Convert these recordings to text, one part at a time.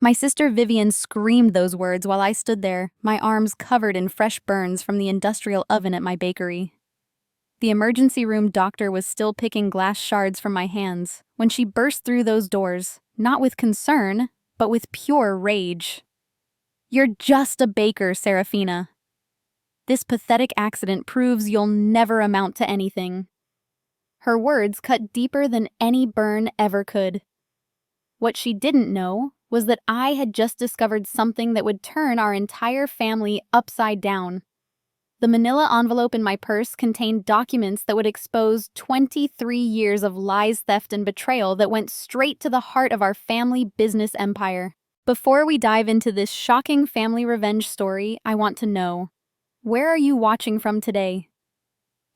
My sister Vivian screamed those words while I stood there, my arms covered in fresh burns from the industrial oven at my bakery. The emergency room doctor was still picking glass shards from my hands when she burst through those doors, not with concern, but with pure rage. "You're just a baker, Seraphina. This pathetic accident proves you'll never amount to anything." Her words cut deeper than any burn ever could. What she didn't know was that I had just discovered something that would turn our entire family upside down. The manila envelope in my purse contained documents that would expose 23 years of lies, theft, and betrayal that went straight to the heart of our family business empire. Before we dive into this shocking family revenge story, I want to know, where are you watching from today?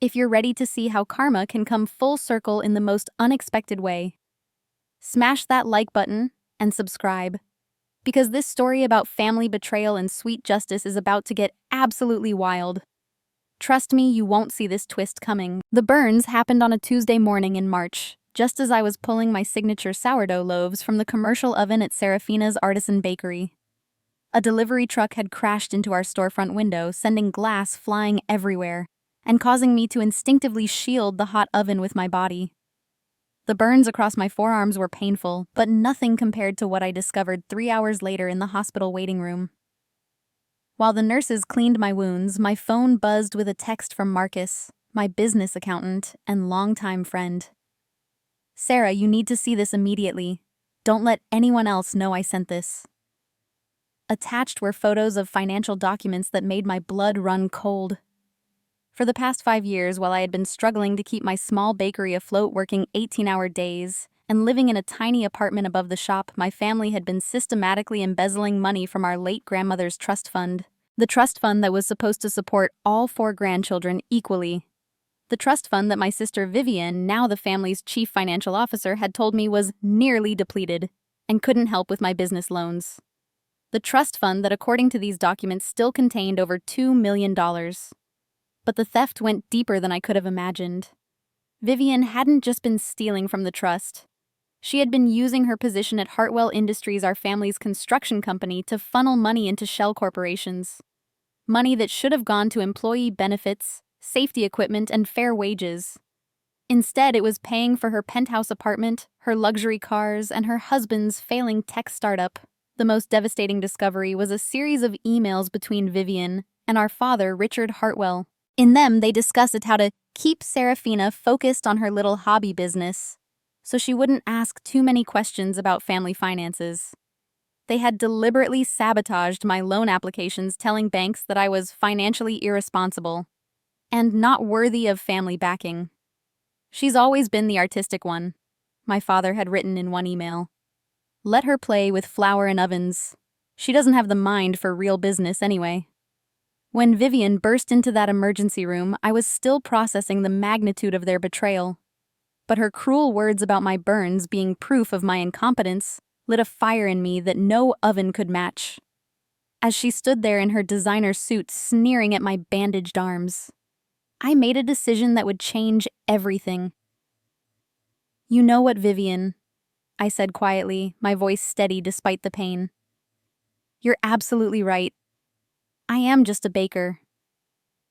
If you're ready to see how karma can come full circle in the most unexpected way, smash that like button and subscribe, because this story about family betrayal and sweet justice is about to get absolutely wild. Trust me, you won't see this twist coming. The burns happened on a Tuesday morning in March, just as I was pulling my signature sourdough loaves from the commercial oven at Seraphina's artisan bakery. A delivery truck had crashed into our storefront window, sending glass flying everywhere and causing me to instinctively shield the hot oven with my body. The burns across my forearms were painful, but nothing compared to what I discovered 3 hours later in the hospital waiting room. While the nurses cleaned my wounds, my phone buzzed with a text from Marcus, my business accountant and longtime friend. "Sarah, you need to see this immediately. Don't let anyone else know I sent this." Attached were photos of financial documents that made my blood run cold. For the past 5 years, while I had been struggling to keep my small bakery afloat, working 18-hour days, and living in a tiny apartment above the shop, my family had been systematically embezzling money from our late grandmother's trust fund. The trust fund that was supposed to support all 4 grandchildren equally. The trust fund that my sister Vivian, now the family's chief financial officer, had told me was nearly depleted and couldn't help with my business loans. The trust fund that, according to these documents, still contained over $2 million. But the theft went deeper than I could have imagined. Vivian hadn't just been stealing from the trust. She had been using her position at Hartwell Industries, our family's construction company, to funnel money into shell corporations. Money that should have gone to employee benefits, safety equipment, and fair wages. Instead, it was paying for her penthouse apartment, her luxury cars, and her husband's failing tech startup. The most devastating discovery was a series of emails between Vivian and our father, Richard Hartwell. In them, they discussed how to keep Seraphina focused on her little hobby business, so she wouldn't ask too many questions about family finances. They had deliberately sabotaged my loan applications, telling banks that I was financially irresponsible and not worthy of family backing. "She's always been the artistic one," my father had written in one email. "Let her play with flour and ovens. She doesn't have the mind for real business anyway." When Vivian burst into that emergency room, I was still processing the magnitude of their betrayal. But her cruel words about my burns being proof of my incompetence lit a fire in me that no oven could match. As she stood there in her designer suit, sneering at my bandaged arms, I made a decision that would change everything. "You know what, Vivian?" I said quietly, my voice steady despite the pain. "You're absolutely right. I am just a baker.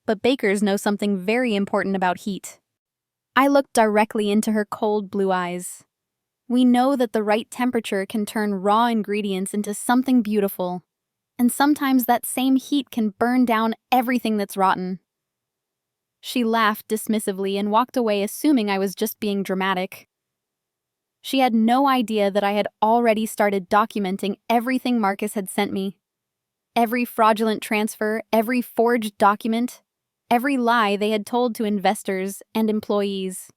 But bakers know something very important about heat." I looked directly into her cold blue eyes. "We know that the right temperature can turn raw ingredients into something beautiful, and sometimes that same heat can burn down everything that's rotten." She laughed dismissively and walked away, assuming I was just being dramatic. She had no idea that I had already started documenting everything Marcus had sent me. Every fraudulent transfer, every forged document, every lie they had told to investors and employees.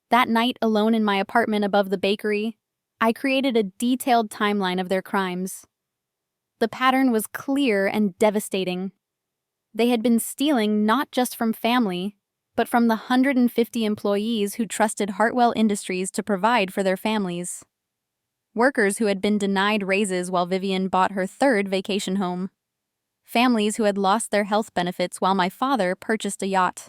That night, alone in my apartment above the bakery, I created a detailed timeline of their crimes. The pattern was clear and devastating. They had been stealing not just from family, but from the 150 employees who trusted Hartwell Industries to provide for their families. Workers who had been denied raises while Vivian bought her 3rd vacation home. Families who had lost their health benefits while my father purchased a yacht.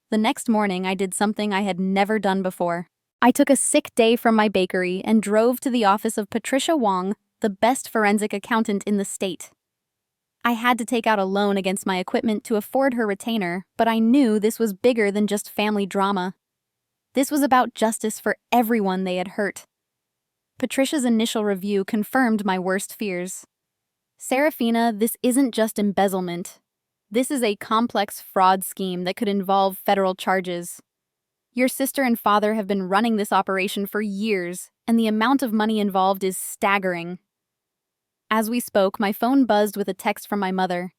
The next morning, I did something I had never done before. I took a sick day from my bakery and drove to the office of Patricia Wong, the best forensic accountant in the state. I had to take out a loan against my equipment to afford her retainer, but I knew this was bigger than just family drama. This was about justice for everyone they had hurt. Patricia's initial review confirmed my worst fears. Seraphina, this isn't just embezzlement. This is a complex fraud scheme that could involve federal charges. Your sister and father have been running this operation for years, and the amount of money involved is staggering. As we spoke, my phone buzzed with a text from my mother.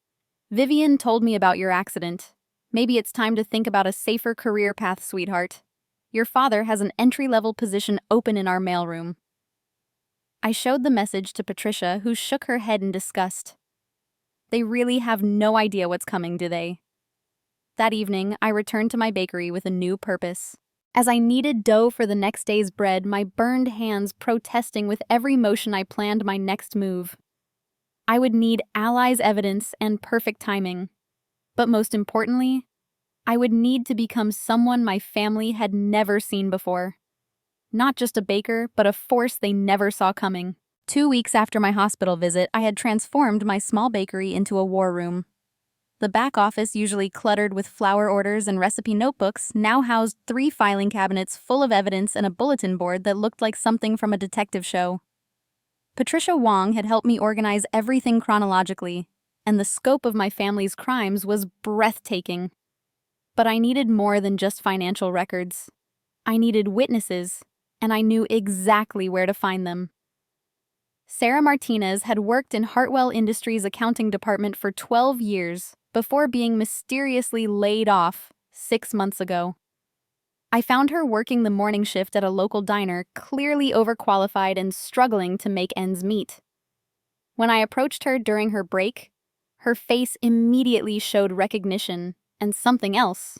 Vivian told me about your accident. Maybe it's time to think about a safer career path, sweetheart. Your father has an entry-level position open in our mailroom. I showed the message to Patricia, who shook her head in disgust. They really have no idea what's coming, do they? That evening, I returned to my bakery with a new purpose. As I kneaded dough for the next day's bread, my burned hands protesting with every motion I planned my next move. I would need allies' evidence and perfect timing. But most importantly, I would need to become someone my family had never seen before. Not just a baker, but a force they never saw coming. 2 weeks after my hospital visit, I had transformed my small bakery into a war room. The back office, usually cluttered with flour orders and recipe notebooks, now housed 3 filing cabinets full of evidence and a bulletin board that looked like something from a detective show. Patricia Wong had helped me organize everything chronologically, and the scope of my family's crimes was breathtaking. But I needed more than just financial records. I needed witnesses, and I knew exactly where to find them. Sarah Martinez had worked in Hartwell Industries' accounting department for 12 years before being mysteriously laid off 6 months ago. I found her working the morning shift at a local diner, clearly overqualified and struggling to make ends meet. When I approached her during her break, her face immediately showed recognition and something else: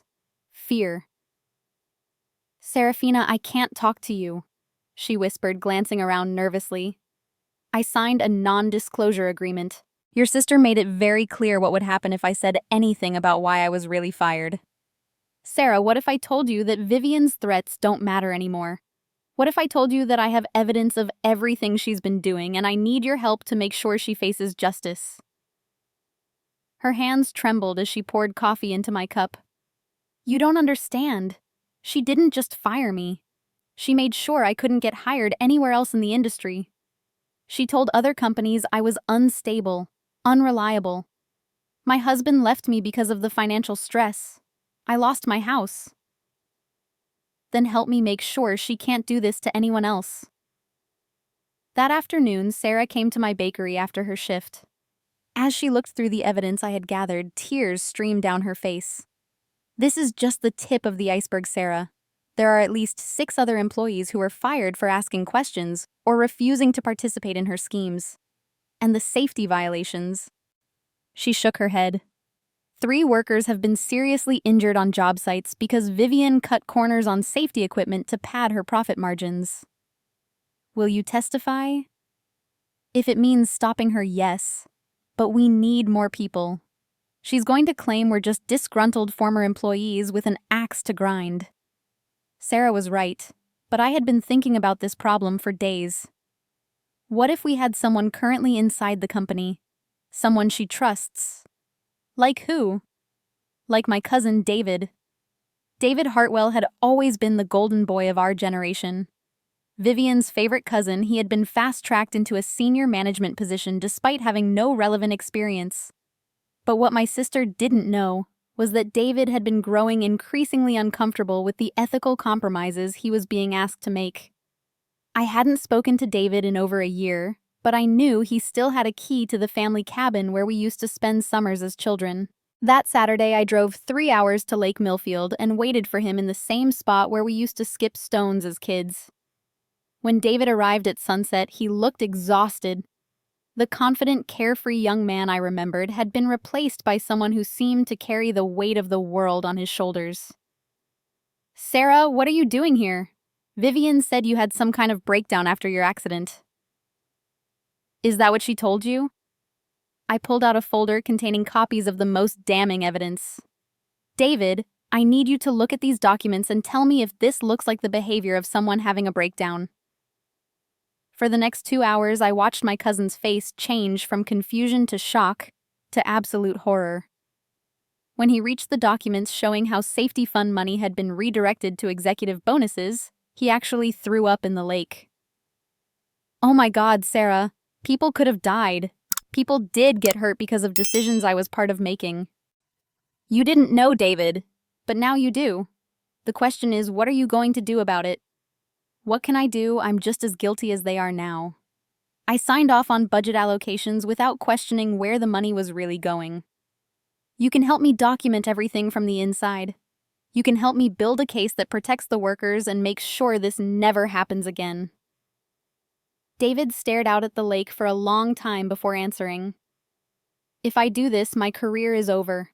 fear. "Seraphina, I can't talk to you," she whispered, glancing around nervously. "I signed a non-disclosure agreement. Your sister made it very clear what would happen if I said anything about why I was really fired." "Sarah, what if I told you that Vivian's threats don't matter anymore? What if I told you that I have evidence of everything she's been doing and I need your help to make sure she faces justice?" Her hands trembled as she poured coffee into my cup. "You don't understand. She didn't just fire me. She made sure I couldn't get hired anywhere else in the industry. She told other companies I was unstable, unreliable. My husband left me because of the financial stress. I lost my house. Then help me make sure she can't do this to anyone else." That afternoon, Sarah came to my bakery after her shift. As she looked through the evidence I had gathered, tears streamed down her face. "This is just the tip of the iceberg, Sarah. There are at least 6 other employees who were fired for asking questions or refusing to participate in her schemes. And the safety violations." She shook her head. 3 workers have been seriously injured on job sites because Vivian cut corners on safety equipment to pad her profit margins. "Will you testify?" "If it means stopping her, yes. But we need more people. She's going to claim we're just disgruntled former employees with an axe to grind." Sarah was right, but I had been thinking about this problem for days. What if we had someone currently inside the company? Someone she trusts? Like who? Like my cousin David. David Hartwell had always been the golden boy of our generation. Vivian's favorite cousin, he had been fast-tracked into a senior management position despite having no relevant experience. But what my sister didn't know was that David had been growing increasingly uncomfortable with the ethical compromises he was being asked to make. I hadn't spoken to David in over a year, but I knew he still had a key to the family cabin where we used to spend summers as children. That Saturday, I drove 3 hours to Lake Millfield and waited for him in the same spot where we used to skip stones as kids. When David arrived at sunset, he looked exhausted. The confident, carefree young man I remembered had been replaced by someone who seemed to carry the weight of the world on his shoulders. "Sarah, what are you doing here? Vivian said you had some kind of breakdown after your accident." "Is that what she told you?" I pulled out a folder containing copies of the most damning evidence. "David, I need you to look at these documents and tell me if this looks like the behavior of someone having a breakdown." For the next 2 hours, I watched my cousin's face change from confusion to shock to absolute horror. When he reached the documents showing how safety fund money had been redirected to executive bonuses, he actually threw up in the lake. "Oh my God, Sarah. People could have died. People did get hurt because of decisions I was part of making. You didn't know, David, but now you do. The question is, what are you going to do about it?" "What can I do? I'm just as guilty as they are now. I signed off on budget allocations without questioning where the money was really going. You can help me document everything from the inside. You can help me build a case that protects the workers and makes sure this never happens again." David stared out at the lake for a long time before answering. "If I do this, my career is over.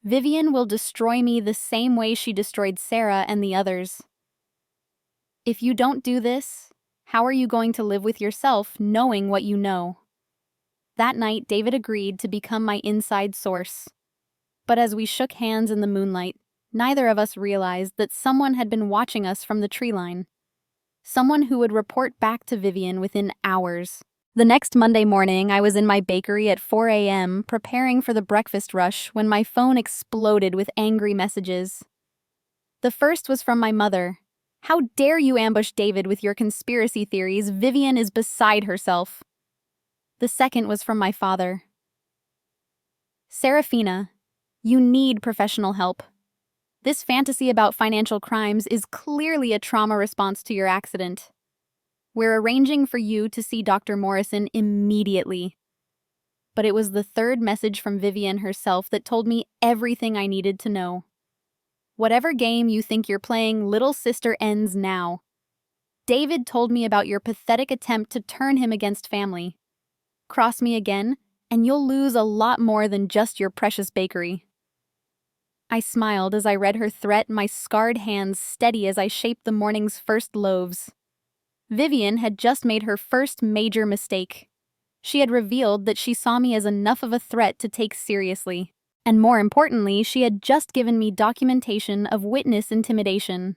Vivian will destroy me the same way she destroyed Sarah and the others. If you don't do this, how are you going to live with yourself knowing what you know?" That night, David agreed to become my inside source. But as we shook hands in the moonlight, neither of us realized that someone had been watching us from the tree line. Someone who would report back to Vivian within hours. The next Monday morning, I was in my bakery at 4 a.m. preparing for the breakfast rush when my phone exploded with angry messages. The first was from my mother. "How dare you ambush David with your conspiracy theories? Vivian is beside herself." The second was from my father. "Seraphina, you need professional help. This fantasy about financial crimes is clearly a trauma response to your accident. We're arranging for you to see Dr. Morrison immediately." But it was the third message from Vivian herself that told me everything I needed to know. "Whatever game you think you're playing, little sister, ends now. David told me about your pathetic attempt to turn him against family. Cross me again, and you'll lose a lot more than just your precious bakery." I smiled as I read her threat, my scarred hands steady as I shaped the morning's first loaves. Vivian had just made her first major mistake. She had revealed that she saw me as enough of a threat to take seriously. And more importantly, she had just given me documentation of witness intimidation.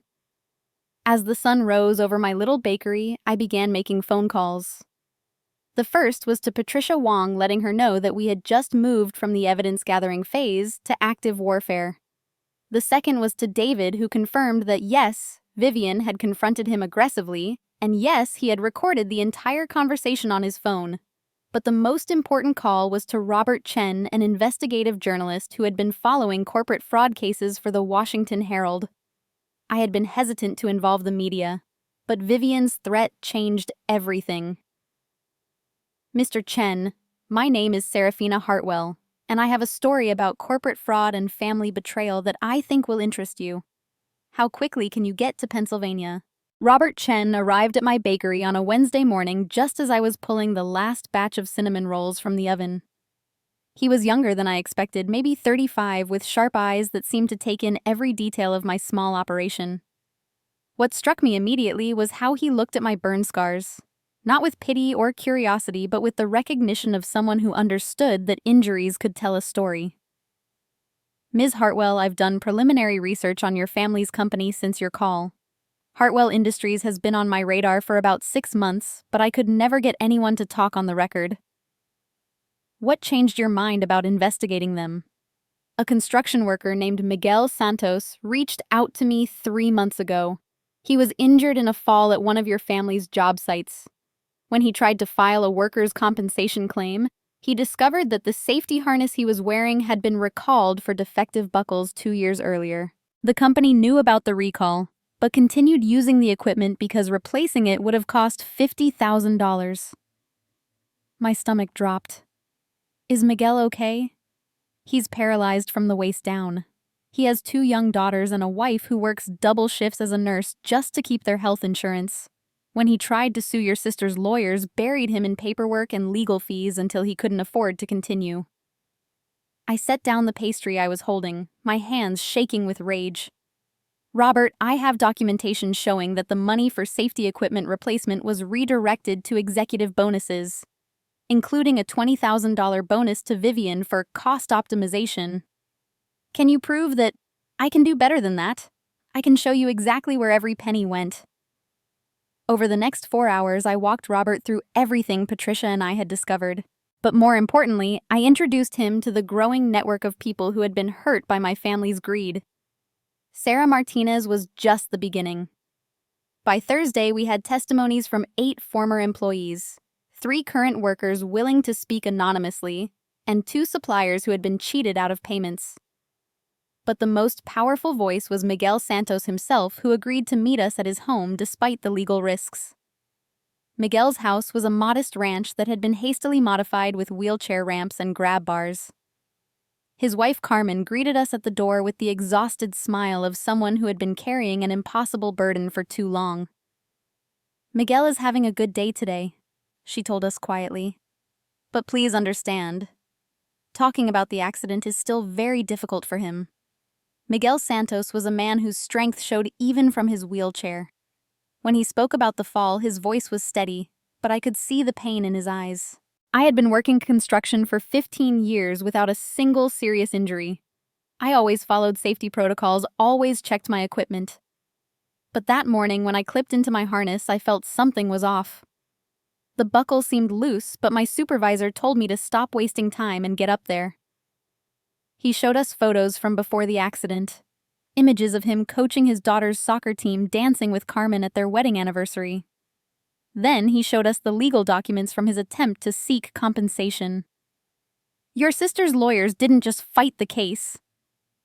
As the sun rose over my little bakery, I began making phone calls. The first was to Patricia Wong, letting her know that we had just moved from the evidence-gathering phase to active warfare. The second was to David, who confirmed that yes, Vivian had confronted him aggressively, and yes, he had recorded the entire conversation on his phone. But the most important call was to Robert Chen, an investigative journalist who had been following corporate fraud cases for the Washington Herald. I had been hesitant to involve the media, but Vivian's threat changed everything. "Mr. Chen, my name is Seraphina Hartwell, and I have a story about corporate fraud and family betrayal that I think will interest you. How quickly can you get to Pennsylvania?" Robert Chen arrived at my bakery on a Wednesday morning just as I was pulling the last batch of cinnamon rolls from the oven. He was younger than I expected, maybe 35, with sharp eyes that seemed to take in every detail of my small operation. What struck me immediately was how he looked at my burn scars. Not with pity or curiosity, but with the recognition of someone who understood that injuries could tell a story. "Ms. Hartwell, I've done preliminary research on your family's company since your call. Hartwell Industries has been on my radar for about 6 months, but I could never get anyone to talk on the record. What changed your mind about investigating them?" A construction worker named Miguel Santos reached out to me 3 months ago. He was injured in a fall at one of your family's job sites. When he tried to file a workers' compensation claim, he discovered that the safety harness he was wearing had been recalled for defective buckles 2 years earlier. The company knew about the recall, but continued using the equipment because replacing it would have cost $50,000. My stomach dropped. Is Miguel okay? He's paralyzed from the waist down. He has 2 young daughters and a wife who works double shifts as a nurse just to keep their health insurance. When he tried to sue your sister's lawyers, buried him in paperwork and legal fees until he couldn't afford to continue. I set down the pastry I was holding, my hands shaking with rage. Robert, I have documentation showing that the money for safety equipment replacement was redirected to executive bonuses, including a $20,000 bonus to Vivian for cost optimization. Can you prove that? I can do better than that. I can show you exactly where every penny went. Over the next 4 hours, I walked Robert through everything Patricia and I had discovered. But more importantly, I introduced him to the growing network of people who had been hurt by my family's greed. Sarah Martinez was just the beginning. By Thursday, we had testimonies from 8 former employees, 3 current workers willing to speak anonymously, and 2 suppliers who had been cheated out of payments. But the most powerful voice was Miguel Santos himself, who agreed to meet us at his home despite the legal risks. Miguel's house was a modest ranch that had been hastily modified with wheelchair ramps and grab bars. His wife Carmen greeted us at the door with the exhausted smile of someone who had been carrying an impossible burden for too long. "Miguel is having a good day today," she told us quietly. "But please understand, talking about the accident is still very difficult for him." Miguel Santos was a man whose strength showed even from his wheelchair. When he spoke about the fall, his voice was steady, but I could see the pain in his eyes. I had been working construction for 15 years without a single serious injury. I always followed safety protocols, always checked my equipment. But that morning, when I clipped into my harness, I felt something was off. The buckle seemed loose, but my supervisor told me to stop wasting time and get up there. He showed us photos from before the accident, images of him coaching his daughter's soccer team, dancing with Carmen at their wedding anniversary. Then he showed us the legal documents from his attempt to seek compensation. "Your sister's lawyers didn't just fight the case,"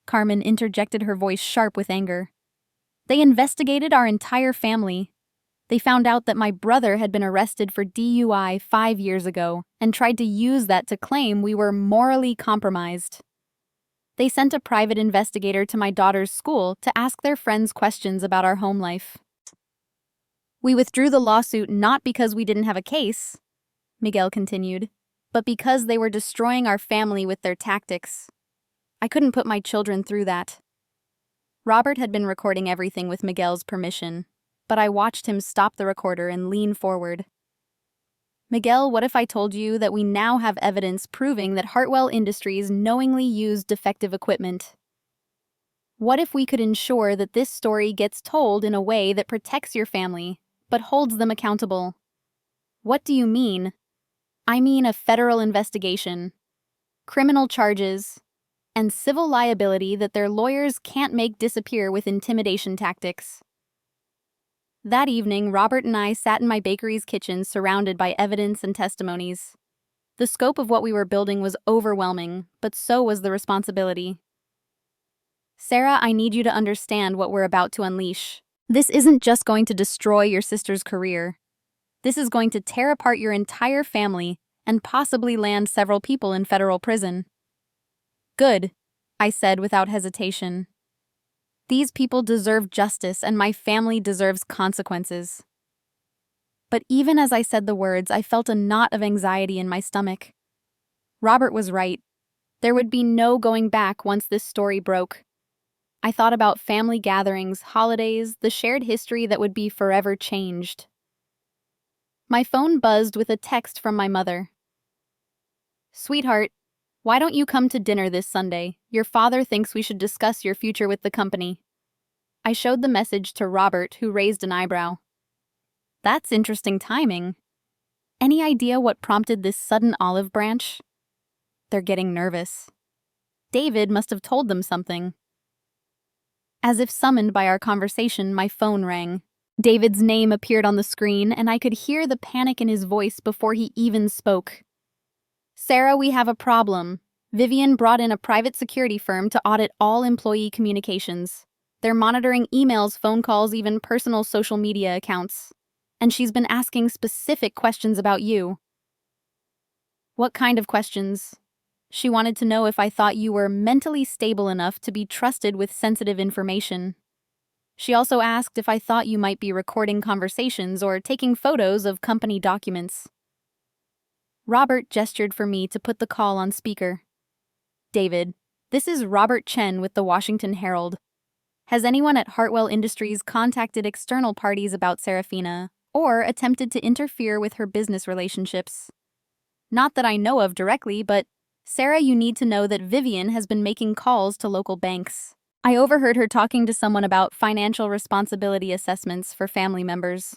Carmen interjected, her voice sharp with anger. "They investigated our entire family. They found out that my brother had been arrested for DUI 5 years ago and tried to use that to claim we were morally compromised. They sent a private investigator to my daughter's school to ask their friends questions about our home life. We withdrew the lawsuit not because we didn't have a case," Miguel continued, "but because they were destroying our family with their tactics. I couldn't put my children through that." Robert had been recording everything with Miguel's permission, but I watched him stop the recorder and lean forward. "Miguel, what if I told you that we now have evidence proving that Hartwell Industries knowingly used defective equipment? What if we could ensure that this story gets told in a way that protects your family, but holds them accountable?" "What do you mean?" "I mean a federal investigation, criminal charges, and civil liability that their lawyers can't make disappear with intimidation tactics." That evening, Robert and I sat in my bakery's kitchen surrounded by evidence and testimonies. The scope of what we were building was overwhelming, but so was the responsibility. "Sarah, I need you to understand what we're about to unleash. This isn't just going to destroy your sister's career. This is going to tear apart your entire family and possibly land several people in federal prison." "Good," I said without hesitation. "These people deserve justice, and my family deserves consequences." But even as I said the words, I felt a knot of anxiety in my stomach. Robert was right. There would be no going back once this story broke. I thought about family gatherings, holidays, the shared history that would be forever changed. My phone buzzed with a text from my mother. "Sweetheart, why don't you come to dinner this Sunday? Your father thinks we should discuss your future with the company." I showed the message to Robert, who raised an eyebrow. "That's interesting timing. Any idea what prompted this sudden olive branch?" "They're getting nervous. David must have told them something." As if summoned by our conversation, my phone rang. David's name appeared on the screen, and I could hear the panic in his voice before he even spoke. "Sarah, we have a problem. Vivian brought in a private security firm to audit all employee communications. They're monitoring emails, phone calls, even personal social media accounts. And she's been asking specific questions about you." "What kind of questions?" "She wanted to know if I thought you were mentally stable enough to be trusted with sensitive information. She also asked if I thought you might be recording conversations or taking photos of company documents." Robert gestured for me to put the call on speaker. "David, this is Robert Chen with the Washington Herald. Has anyone at Hartwell Industries contacted external parties about Seraphina or attempted to interfere with her business relationships? Not that I know of directly, but Sarah, you need to know that Vivian has been making calls to local banks. I overheard her talking to someone about financial responsibility assessments for family members.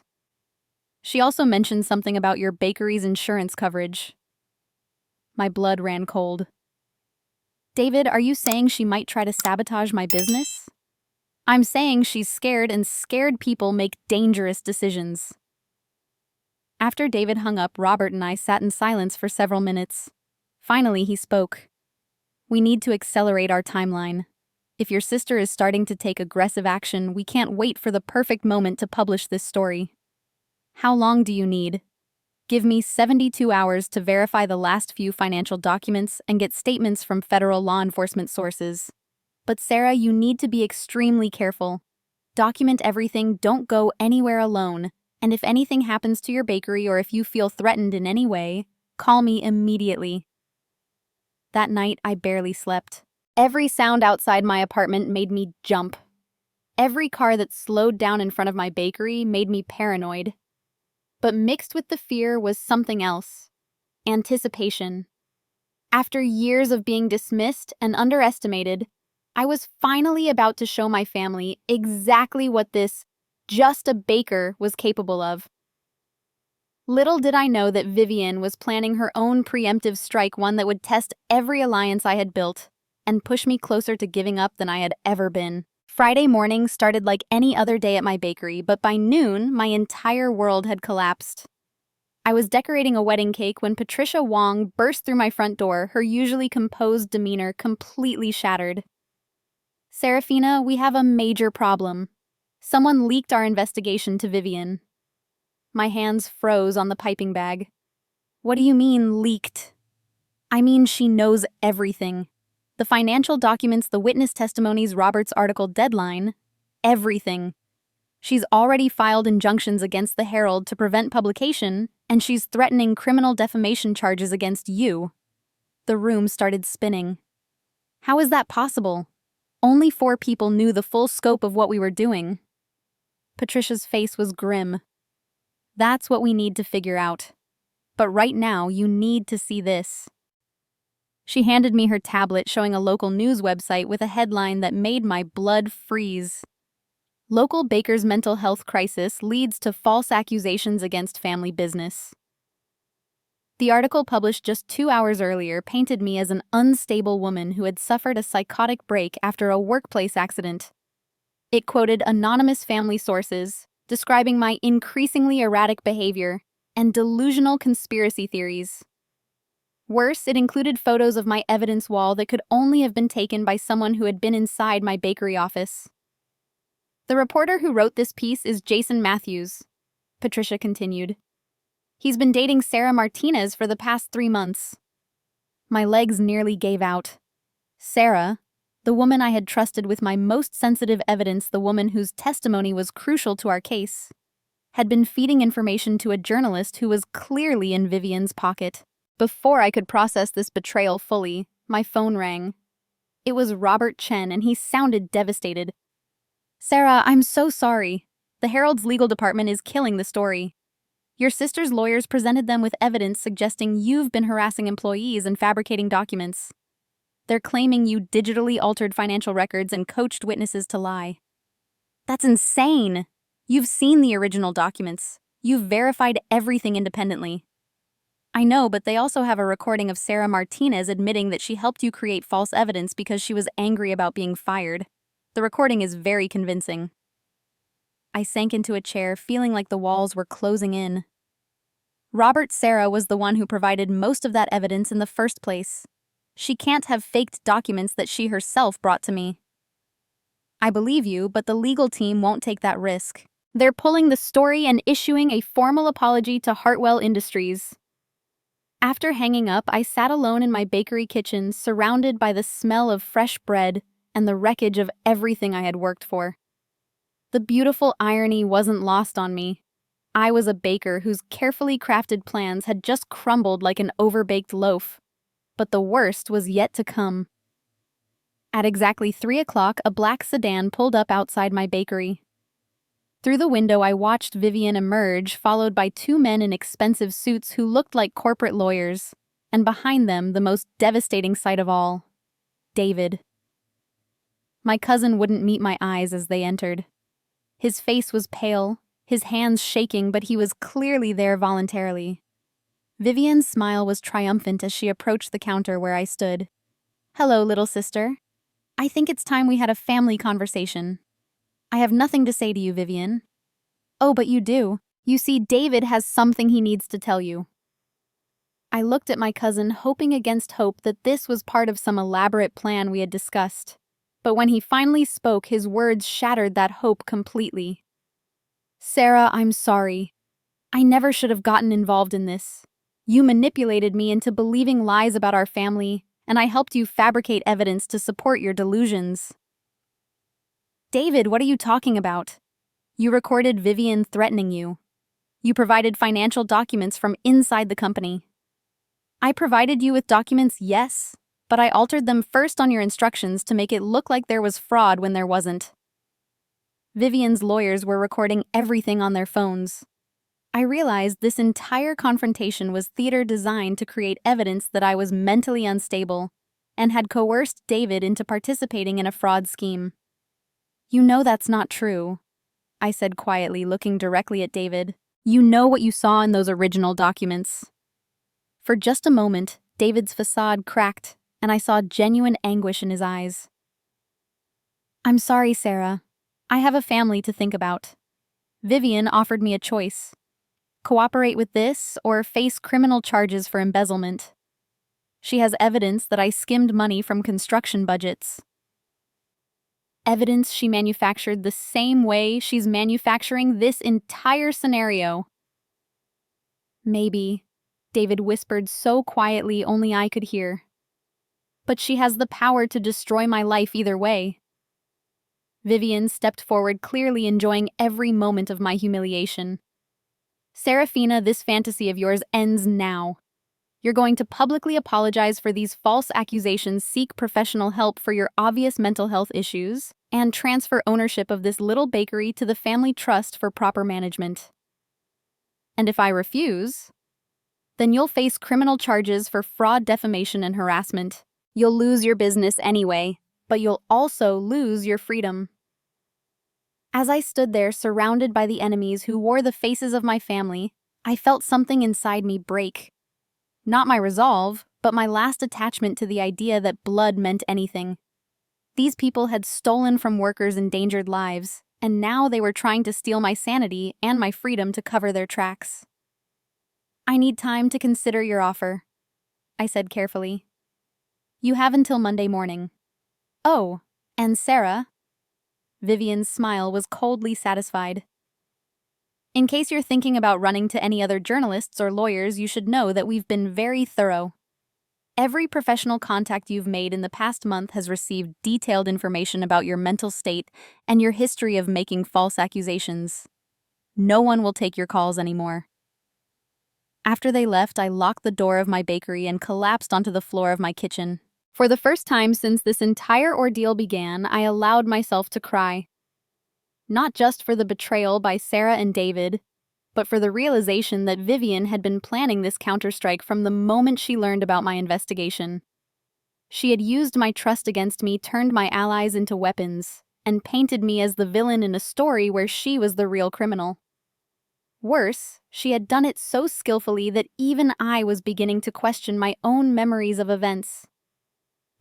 She also mentioned something about your bakery's insurance coverage. My blood ran cold. David, are you saying she might try to sabotage my business? I'm saying she's scared, and scared people make dangerous decisions. After David hung up, Robert and I sat in silence for several minutes. Finally, he spoke. We need to accelerate our timeline. If your sister is starting to take aggressive action, we can't wait for the perfect moment to publish this story. How long do you need? Give me 72 hours to verify the last few financial documents and get statements from federal law enforcement sources. But Sarah, you need to be extremely careful. Document everything, don't go anywhere alone, and if anything happens to your bakery or if you feel threatened in any way, call me immediately. That night, I barely slept. Every sound outside my apartment made me jump. Every car that slowed down in front of my bakery made me paranoid. But mixed with the fear was something else. Anticipation. After years of being dismissed and underestimated, I was finally about to show my family exactly what this just a baker was capable of. Little did I know that Vivian was planning her own preemptive strike, one that would test every alliance I had built and push me closer to giving up than I had ever been. Friday morning started like any other day at my bakery, but by noon, my entire world had collapsed. I was decorating a wedding cake when Patricia Wong burst through my front door, her usually composed demeanor completely shattered. Seraphina, we have a major problem. Someone leaked our investigation to Vivian. My hands froze on the piping bag. What do you mean, leaked? I mean, she knows everything. The financial documents, the witness testimonies, Robert's article deadline, everything. She's already filed injunctions against the Herald to prevent publication, and she's threatening criminal defamation charges against you. The room started spinning. How is that possible? Only 4 people knew the full scope of what we were doing. Patricia's face was grim. That's what we need to figure out. But right now, you need to see this. She handed me her tablet showing a local news website with a headline that made my blood freeze. Local baker's mental health crisis leads to false accusations against family business. The article, published just 2 hours earlier, painted me as an unstable woman who had suffered a psychotic break after a workplace accident. It quoted anonymous family sources, describing my increasingly erratic behavior and delusional conspiracy theories. Worse, it included photos of my evidence wall that could only have been taken by someone who had been inside my bakery office. The reporter who wrote this piece is Jason Matthews, Patricia continued. He's been dating Sarah Martinez for the past 3 months. My legs nearly gave out. Sarah, the woman I had trusted with my most sensitive evidence, the woman whose testimony was crucial to our case, had been feeding information to a journalist who was clearly in Vivian's pocket. Before I could process this betrayal fully, my phone rang. It was Robert Chen, and he sounded devastated. Sarah, I'm so sorry. The Herald's legal department is killing the story. Your sister's lawyers presented them with evidence suggesting you've been harassing employees and fabricating documents. They're claiming you digitally altered financial records and coached witnesses to lie. That's insane. You've seen the original documents. You've verified everything independently. I know, but they also have a recording of Sarah Martinez admitting that she helped you create false evidence because she was angry about being fired. The recording is very convincing. I sank into a chair, feeling like the walls were closing in. Robert Sarah was the one who provided most of that evidence in the first place. She can't have faked documents that she herself brought to me. I believe you, but the legal team won't take that risk. They're pulling the story and issuing a formal apology to Hartwell Industries. After hanging up, I sat alone in my bakery kitchen, surrounded by the smell of fresh bread and the wreckage of everything I had worked for. The beautiful irony wasn't lost on me. I was a baker whose carefully crafted plans had just crumbled like an overbaked loaf. But the worst was yet to come. At exactly 3 o'clock, a black sedan pulled up outside my bakery. Through the window, I watched Vivian emerge, followed by 2 men in expensive suits who looked like corporate lawyers, and behind them, the most devastating sight of all, David. My cousin wouldn't meet my eyes as they entered. His face was pale, his hands shaking, but he was clearly there voluntarily. Vivian's smile was triumphant as she approached the counter where I stood. "Hello, little sister. I think it's time we had a family conversation. I have nothing to say to you, Vivian." "Oh, but you do. You see, David has something he needs to tell you." I looked at my cousin, hoping against hope that this was part of some elaborate plan we had discussed. But when he finally spoke, his words shattered that hope completely. "Sarah, I'm sorry. I never should have gotten involved in this. You manipulated me into believing lies about our family, and I helped you fabricate evidence to support your delusions." "David, what are you talking about? You recorded Vivian threatening you. You provided financial documents from inside the company." "I provided you with documents, yes, but I altered them first on your instructions to make it look like there was fraud when there wasn't." Vivian's lawyers were recording everything on their phones. I realized this entire confrontation was theater designed to create evidence that I was mentally unstable and had coerced David into participating in a fraud scheme. "You know that's not true," I said quietly, looking directly at David. "You know what you saw in those original documents." For just a moment, David's facade cracked, and I saw genuine anguish in his eyes. "I'm sorry, Sarah. I have a family to think about. Vivian offered me a choice: cooperate with this or face criminal charges for embezzlement. She has evidence that I skimmed money from construction budgets. Evidence she manufactured the same way she's manufacturing this entire scenario." "Maybe," David whispered so quietly only I could hear. "But she has the power to destroy my life either way." Vivian stepped forward, clearly enjoying every moment of my humiliation. "Seraphina, this fantasy of yours ends now. You're going to publicly apologize for these false accusations, seek professional help for your obvious mental health issues, and transfer ownership of this little bakery to the family trust for proper management. And if I refuse, then you'll face criminal charges for fraud, defamation, and harassment. You'll lose your business anyway, but you'll also lose your freedom." As I stood there, surrounded by the enemies who wore the faces of my family, I felt something inside me break. Not my resolve, but my last attachment to the idea that blood meant anything. These people had stolen from workers' endangered lives, and now they were trying to steal my sanity and my freedom to cover their tracks. "I need time to consider your offer," I said carefully. "You have until Monday morning. Oh, and Sarah," Vivian's smile was coldly satisfied, "in case you're thinking about running to any other journalists or lawyers, you should know that we've been very thorough. Every professional contact you've made in the past month has received detailed information about your mental state and your history of making false accusations. No one will take your calls anymore." After they left, I locked the door of my bakery and collapsed onto the floor of my kitchen. For the first time since this entire ordeal began, I allowed myself to cry. Not just for the betrayal by Sarah and David, but for the realization that Vivian had been planning this counterstrike from the moment she learned about my investigation. She had used my trust against me, turned my allies into weapons, and painted me as the villain in a story where she was the real criminal. Worse, she had done it so skillfully that even I was beginning to question my own memories of events.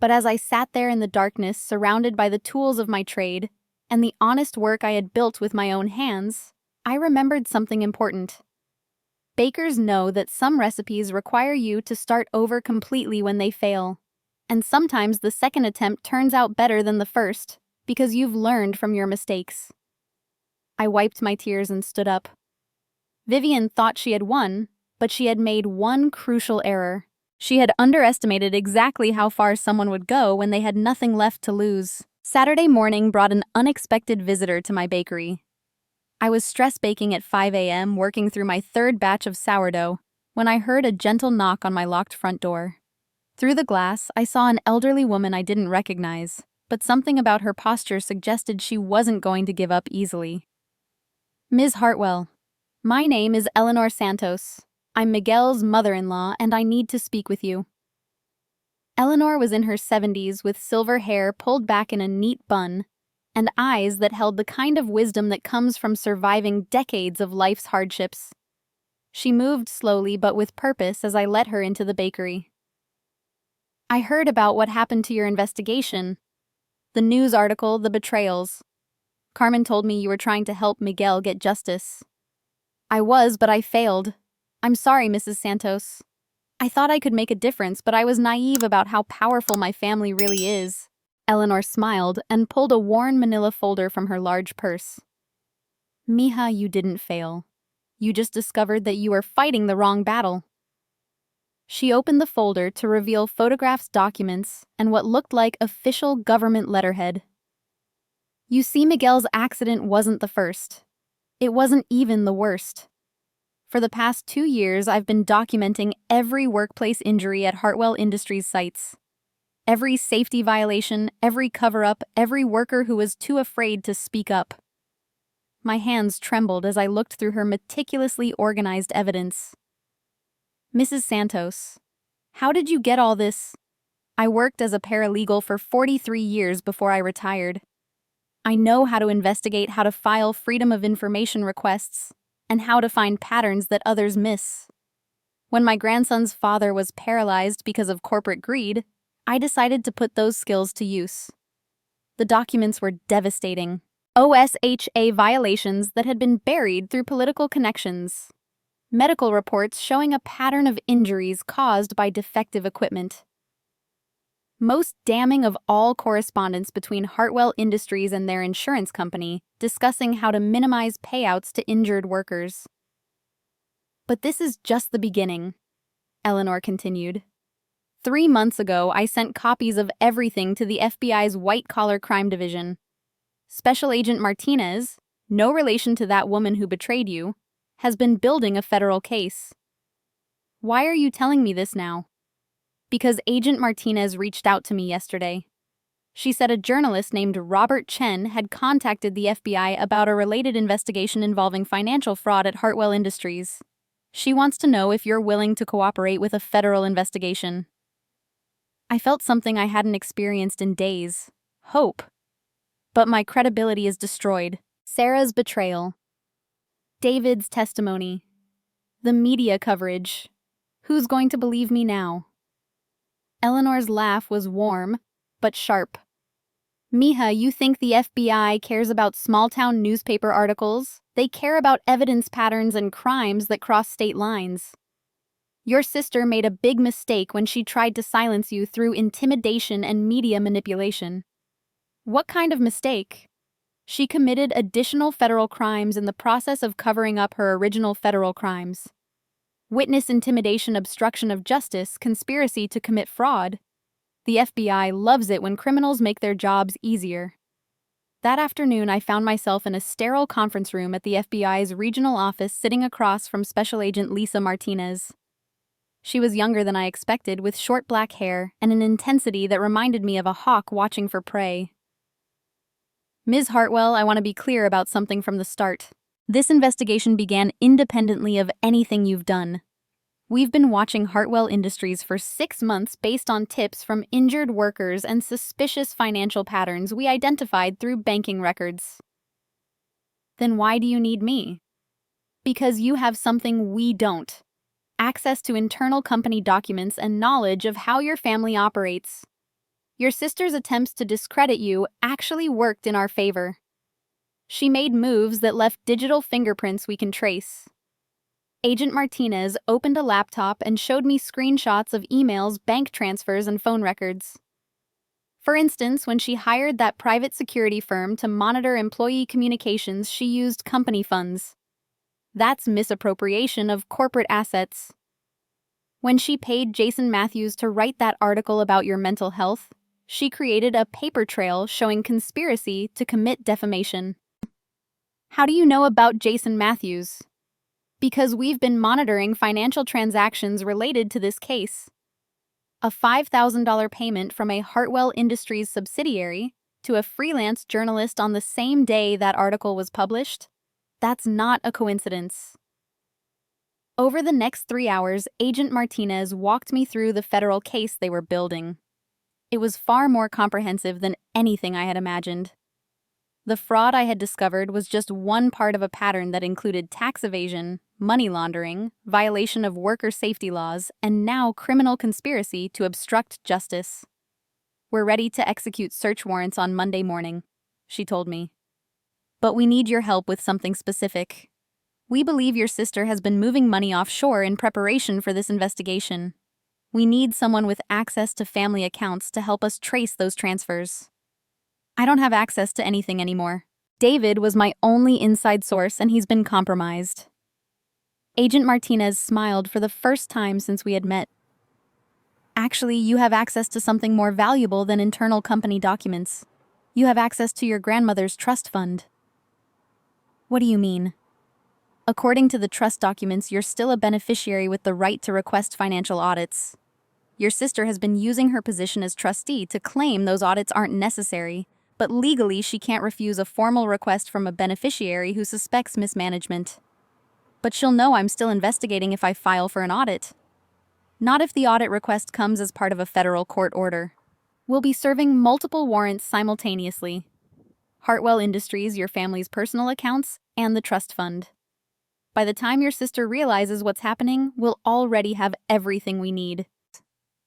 But as I sat there in the darkness, surrounded by the tools of my trade and the honest work I had built with my own hands, I remembered something important. Bakers know that some recipes require you to start over completely when they fail, and sometimes the second attempt turns out better than the first because you've learned from your mistakes. I wiped my tears and stood up. Vivian thought she had won, but she had made one crucial error. She had underestimated exactly how far someone would go when they had nothing left to lose. Saturday morning brought an unexpected visitor to my bakery. I was stress baking at 5 a.m., working through my third batch of sourdough, when I heard a gentle knock on my locked front door. Through the glass, I saw an elderly woman I didn't recognize, but something about her posture suggested she wasn't going to give up easily. "Ms. Hartwell, my name is Eleanor Santos. I'm Miguel's mother-in-law, and I need to speak with you." Eleanor was in her 70s with silver hair pulled back in a neat bun and eyes that held the kind of wisdom that comes from surviving decades of life's hardships. She moved slowly but with purpose as I led her into the bakery. "I heard about what happened to your investigation. The news article, the betrayals. Carmen told me you were trying to help Miguel get justice." "I was, but I failed. I'm sorry, Mrs. Santos. I thought I could make a difference, but I was naive about how powerful my family really is." Eleanor smiled and pulled a worn manila folder from her large purse. "Mija, you didn't fail. You just discovered that you were fighting the wrong battle." She opened the folder to reveal photographs, documents, and what looked like official government letterhead. "You see, Miguel's accident wasn't the first. It wasn't even the worst. For the past 2 years, I've been documenting every workplace injury at Hartwell Industries sites. Every safety violation, every cover-up, every worker who was too afraid to speak up." My hands trembled as I looked through her meticulously organized evidence. "Mrs. Santos, how did you get all this?" "I worked as a paralegal for 43 years before I retired. I know how to investigate, how to file Freedom of Information requests, and how to find patterns that others miss. When my grandson's father was paralyzed because of corporate greed, I decided to put those skills to use. The documents were devastating. OSHA violations that had been buried through political connections. Medical reports showing a pattern of injuries caused by defective equipment. Most damning of all, correspondence between Hartwell Industries and their insurance company discussing how to minimize payouts to injured workers. But this is just the beginning," Eleanor continued. 3 months ago, I sent copies of everything to the FBI's white-collar crime division. Special Agent Martinez, no relation to that woman who betrayed you, has been building a federal case. Why are you telling me this now? Because Agent Martinez reached out to me yesterday. She said a journalist named Robert Chen had contacted the FBI about a related investigation involving financial fraud at Hartwell Industries. She wants to know if you're willing to cooperate with a federal investigation." I felt something I hadn't experienced in days: hope. But my credibility is destroyed. Sarah's betrayal. David's testimony. The media coverage. Who's going to believe me now? Eleanor's laugh was warm, but sharp. "Mija, you think the FBI cares about small-town newspaper articles? They care about evidence patterns and crimes that cross state lines. Your sister made a big mistake when she tried to silence you through intimidation and media manipulation." "What kind of mistake?" "She committed additional federal crimes in the process of covering up her original federal crimes. Witness intimidation, obstruction of justice, conspiracy to commit fraud. The FBI loves it when criminals make their jobs easier." That afternoon, I found myself in a sterile conference room at the FBI's regional office, sitting across from Special Agent Lisa Martinez. She was younger than I expected, with short black hair and an intensity that reminded me of a hawk watching for prey. "Ms. Hartwell, I want to be clear about something from the start. This investigation began independently of anything you've done. We've been watching Hartwell Industries for 6 months based on tips from injured workers and suspicious financial patterns we identified through banking records." "Then why do you need me?" "Because you have something we don't. Access to internal company documents and knowledge of how your family operates. Your sister's attempts to discredit you actually worked in our favor. She made moves that left digital fingerprints we can trace." Agent Martinez opened a laptop and showed me screenshots of emails, bank transfers, and phone records. For instance, when she hired that private security firm to monitor employee communications, she used company funds. That's misappropriation of corporate assets. When she paid Jason Matthews to write that article about your mental health, she created a paper trail showing conspiracy to commit defamation. "How do you know about Jason Matthews?" "Because we've been monitoring financial transactions related to this case. A $5,000 payment from a Hartwell Industries subsidiary to a freelance journalist on the same day that article was published? That's not a coincidence." Over the next 3 hours, Agent Martinez walked me through the federal case they were building. It was far more comprehensive than anything I had imagined. The fraud I had discovered was just one part of a pattern that included tax evasion, money laundering, violation of worker safety laws, and now criminal conspiracy to obstruct justice. "We're ready to execute search warrants on Monday morning," she told me. "But we need your help with something specific. We believe your sister has been moving money offshore in preparation for this investigation. We need someone with access to family accounts to help us trace those transfers." "I don't have access to anything anymore. David was my only inside source and he's been compromised." Agent Martinez smiled for the first time since we had met. "Actually, you have access to something more valuable than internal company documents. You have access to your grandmother's trust fund." "What do you mean?" "According to the trust documents, you're still a beneficiary with the right to request financial audits. Your sister has been using her position as trustee to claim those audits aren't necessary, but legally she can't refuse a formal request from a beneficiary who suspects mismanagement. But she'll know I'm still investigating if I file for an audit. Not if the audit request comes as part of a federal court order. We'll be serving multiple warrants simultaneously. Hartwell Industries, your family's personal accounts, and the trust fund. By the time your sister realizes what's happening, we'll already have everything we need."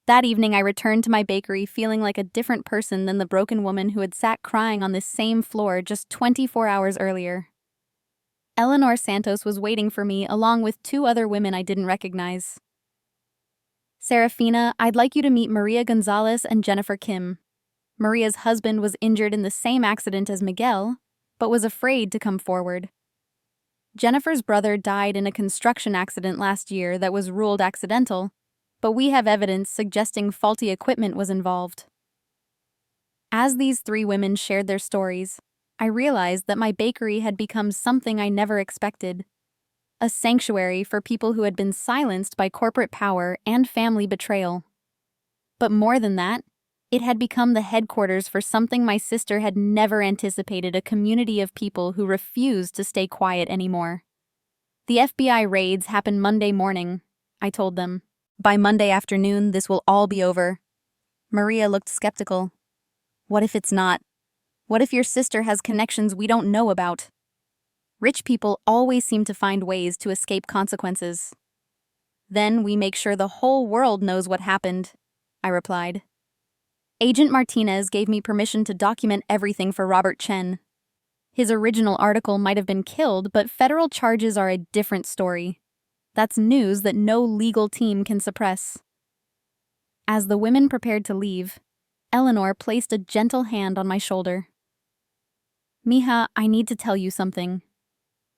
That evening, I returned to my bakery feeling like a different person than the broken woman who had sat crying on this same floor just 24 hours earlier. Eleanor Santos was waiting for me along with 2 other women I didn't recognize. "Seraphina, I'd like you to meet Maria Gonzalez and Jennifer Kim. Maria's husband was injured in the same accident as Miguel, but was afraid to come forward. Jennifer's brother died in a construction accident last year that was ruled accidental, but we have evidence suggesting faulty equipment was involved." As these 3 women shared their stories, I realized that my bakery had become something I never expected. A sanctuary for people who had been silenced by corporate power and family betrayal. But more than that, it had become the headquarters for something my sister had never anticipated, a community of people who refused to stay quiet anymore. "The FBI raids happen Monday morning," I told them. "By Monday afternoon, this will all be over." Maria looked skeptical. "What if it's not? What if your sister has connections we don't know about?" "Rich people always seem to find ways to escape consequences." "Then we make sure the whole world knows what happened," I replied. Agent Martinez gave me permission to document everything for Robert Chen. His original article might have been killed, but federal charges are a different story. That's news that no legal team can suppress. As the women prepared to leave, Eleanor placed a gentle hand on my shoulder. "Mija, I need to tell you something.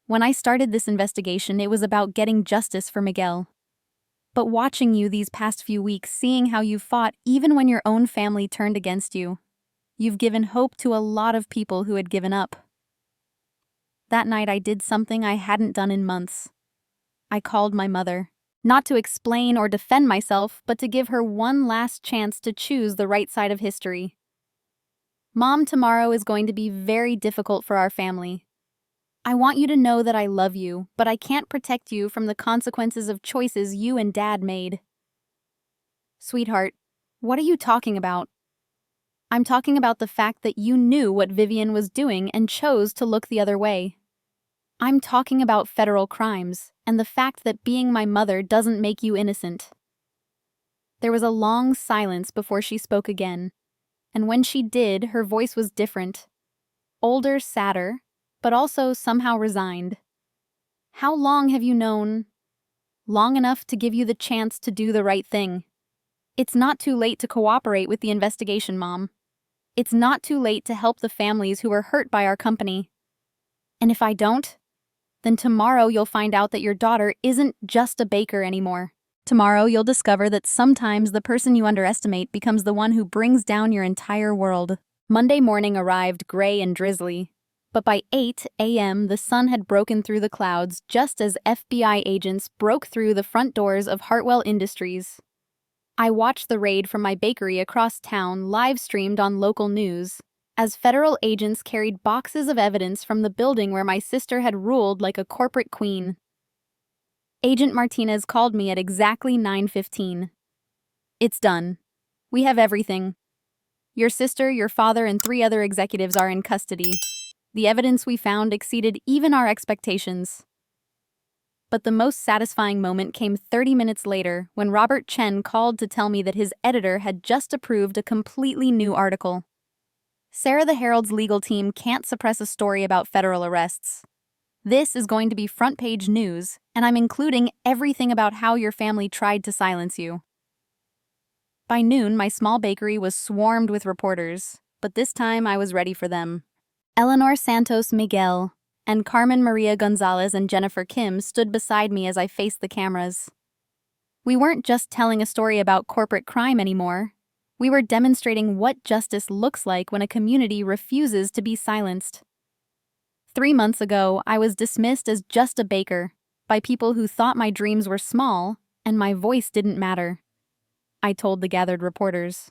When I started this investigation, it was about getting justice for Miguel. But watching you these past few weeks, seeing how you fought even when your own family turned against you, you've given hope to a lot of people who had given up." That night I did something I hadn't done in months. I called my mother, not to explain or defend myself, but to give her one last chance to choose the right side of history. "Mom, tomorrow is going to be very difficult for our family. I want you to know that I love you, but I can't protect you from the consequences of choices you and Dad made." "Sweetheart, what are you talking about?" "I'm talking about the fact that you knew what Vivian was doing and chose to look the other way. I'm talking about federal crimes, and the fact that being my mother doesn't make you innocent." There was a long silence before she spoke again, and when she did, her voice was different. Older, sadder, but also somehow resigned. "How long have you known?" "Long enough to give you the chance to do the right thing. It's not too late to cooperate with the investigation, Mom. It's not too late to help the families who were hurt by our company. And if I don't, then tomorrow you'll find out that your daughter isn't just a baker anymore. Tomorrow you'll discover that sometimes the person you underestimate becomes the one who brings down your entire world." Monday morning arrived gray and drizzly, but by 8 a.m. the sun had broken through the clouds just as FBI agents broke through the front doors of Hartwell Industries. I watched the raid from my bakery across town live-streamed on local news, as federal agents carried boxes of evidence from the building where my sister had ruled like a corporate queen. Agent Martinez called me at exactly 9:15. "It's done. We have everything. Your sister, your father, and 3 other executives are in custody. The evidence we found exceeded even our expectations. But the most satisfying moment came 30 minutes later when Robert Chen called to tell me that his editor had just approved a completely new article. Sarah the Herald's legal team can't suppress a story about federal arrests. This is going to be front-page news, and I'm including everything about how your family tried to silence you. By noon, my small bakery was swarmed with reporters, but this time I was ready for them. Eleanor Santos Miguel and Carmen Maria Gonzalez and Jennifer Kim stood beside me as I faced the cameras. We weren't just telling a story about corporate crime anymore. We were demonstrating what justice looks like when a community refuses to be silenced. 3 months ago, I was dismissed as just a baker by people who thought my dreams were small and my voice didn't matter. I told the gathered reporters.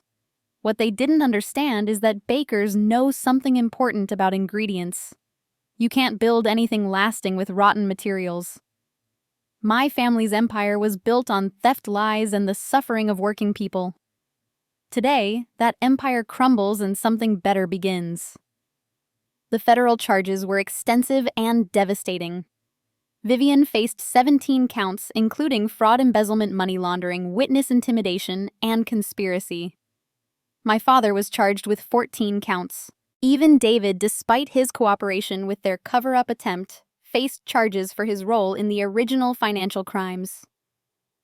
What they didn't understand is that bakers know something important about ingredients. You can't build anything lasting with rotten materials. My family's empire was built on theft, lies, and the suffering of working people. Today, that empire crumbles and something better begins. The federal charges were extensive and devastating. Vivian faced 17 counts, including fraud, embezzlement, money laundering, witness intimidation, and conspiracy. My father was charged with 14 counts. Even David, despite his cooperation with their cover-up attempt, faced charges for his role in the original financial crimes.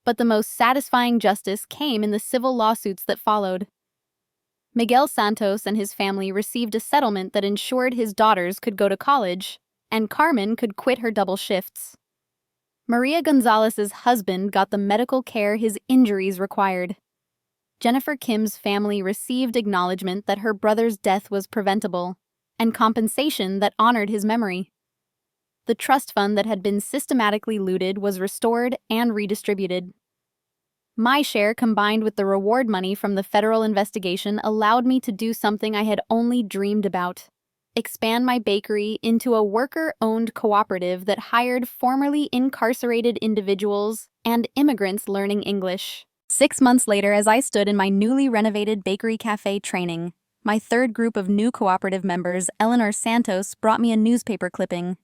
But the most satisfying justice came in the civil lawsuits that followed. Miguel Santos and his family received a settlement that ensured his daughters could go to college, and Carmen could quit her double shifts. Maria Gonzalez's husband got the medical care his injuries required. Jennifer Kim's family received acknowledgement that her brother's death was preventable, and compensation that honored his memory. The trust fund that had been systematically looted was restored and redistributed. My share, combined with the reward money from the federal investigation, allowed me to do something I had only dreamed about: expand my bakery into a worker-owned cooperative that hired formerly incarcerated individuals and immigrants learning English. 6 months later, as I stood in my newly renovated bakery cafe training, my third group of new cooperative members, Eleanor Santos, brought me a newspaper clipping.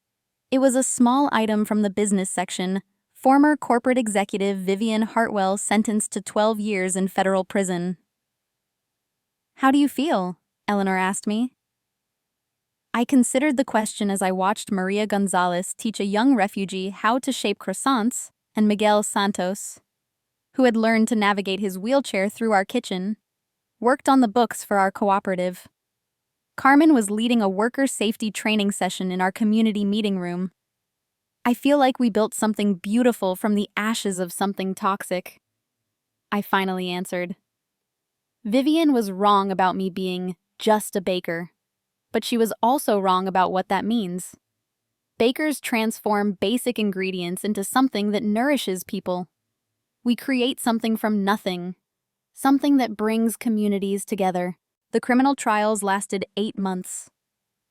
It was a small item from the business section: former corporate executive Vivian Hartwell sentenced to 12 years in federal prison. "How do you feel?" Eleanor asked me. I considered the question as I watched Maria Gonzalez teach a young refugee how to shape croissants, and Miguel Santos, who had learned to navigate his wheelchair through our kitchen, worked on the books for our cooperative. Carmen was leading a worker safety training session in our community meeting room. I feel like we built something beautiful from the ashes of something toxic, I finally answered. Vivian was wrong about me being just a baker, but she was also wrong about what that means. Bakers transform basic ingredients into something that nourishes people. We create something from nothing, something that brings communities together. The criminal trials lasted 8 months.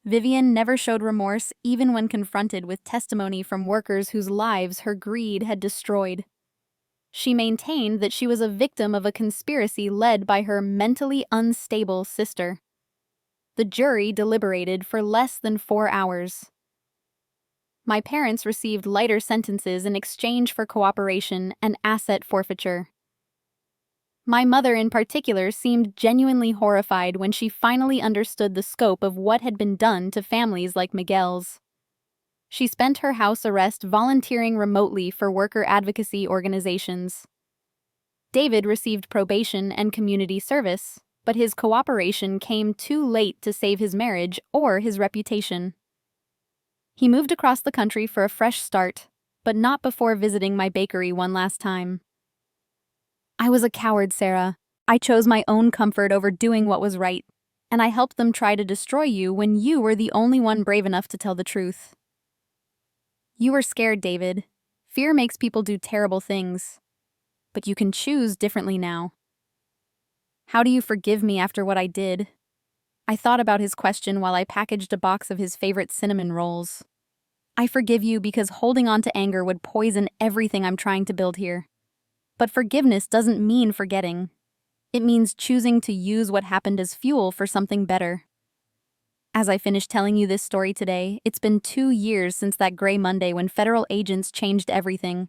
Vivian never showed remorse, even when confronted with testimony from workers whose lives her greed had destroyed. She maintained that she was a victim of a conspiracy led by her mentally unstable sister. The jury deliberated for less than 4 hours. My parents received lighter sentences in exchange for cooperation and asset forfeiture. My mother in particular seemed genuinely horrified when she finally understood the scope of what had been done to families like Miguel's. She spent her house arrest volunteering remotely for worker advocacy organizations. David received probation and community service, but his cooperation came too late to save his marriage or his reputation. He moved across the country for a fresh start, but not before visiting my bakery one last time. I was a coward, Sarah. I chose my own comfort over doing what was right, and I helped them try to destroy you when you were the only one brave enough to tell the truth. You were scared, David. Fear makes people do terrible things. But you can choose differently now. How do you forgive me after what I did? I thought about his question while I packaged a box of his favorite cinnamon rolls. I forgive you because holding on to anger would poison everything I'm trying to build here. But forgiveness doesn't mean forgetting. It means choosing to use what happened as fuel for something better. As I finish telling you this story today, it's been 2 years since that gray Monday when federal agents changed everything.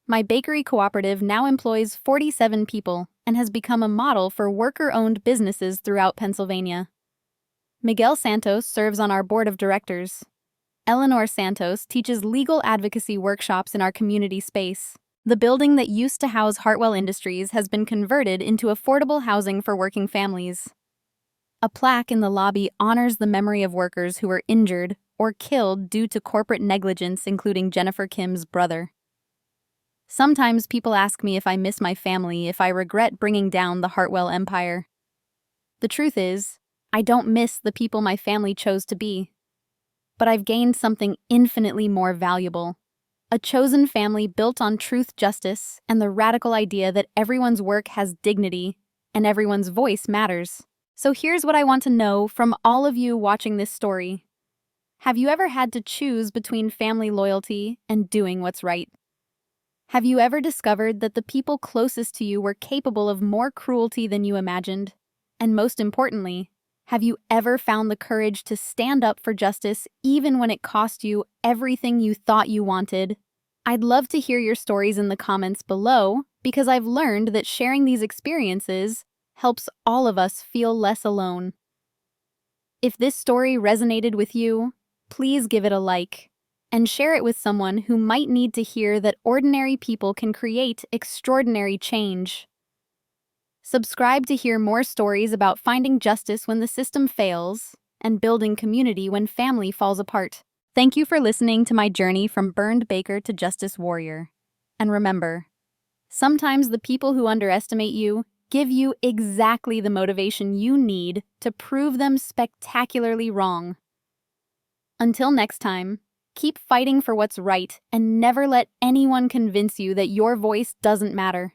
My bakery cooperative now employs 47 people and has become a model for worker-owned businesses throughout Pennsylvania. Miguel Santos serves on our board of directors. Eleanor Santos teaches legal advocacy workshops in our community space. The building that used to house Hartwell Industries has been converted into affordable housing for working families. A plaque in the lobby honors the memory of workers who were injured or killed due to corporate negligence, including Jennifer Kim's brother. Sometimes people ask me if I miss my family, if I regret bringing down the Hartwell empire. The truth is, I don't miss the people my family chose to be. But I've gained something infinitely more valuable. A chosen family built on truth, justice, and the radical idea that everyone's work has dignity and everyone's voice matters. So here's what I want to know from all of you watching this story. Have you ever had to choose between family loyalty and doing what's right? Have you ever discovered that the people closest to you were capable of more cruelty than you imagined? And most importantly, have you ever found the courage to stand up for justice even when it cost you everything you thought you wanted? I'd love to hear your stories in the comments below because I've learned that sharing these experiences helps all of us feel less alone. If this story resonated with you, please give it a like and share it with someone who might need to hear that ordinary people can create extraordinary change. Subscribe to hear more stories about finding justice when the system fails and building community when family falls apart. Thank you for listening to my journey from burned baker to justice warrior. And remember, sometimes the people who underestimate you give you exactly the motivation you need to prove them spectacularly wrong. Until next time, keep fighting for what's right and never let anyone convince you that your voice doesn't matter.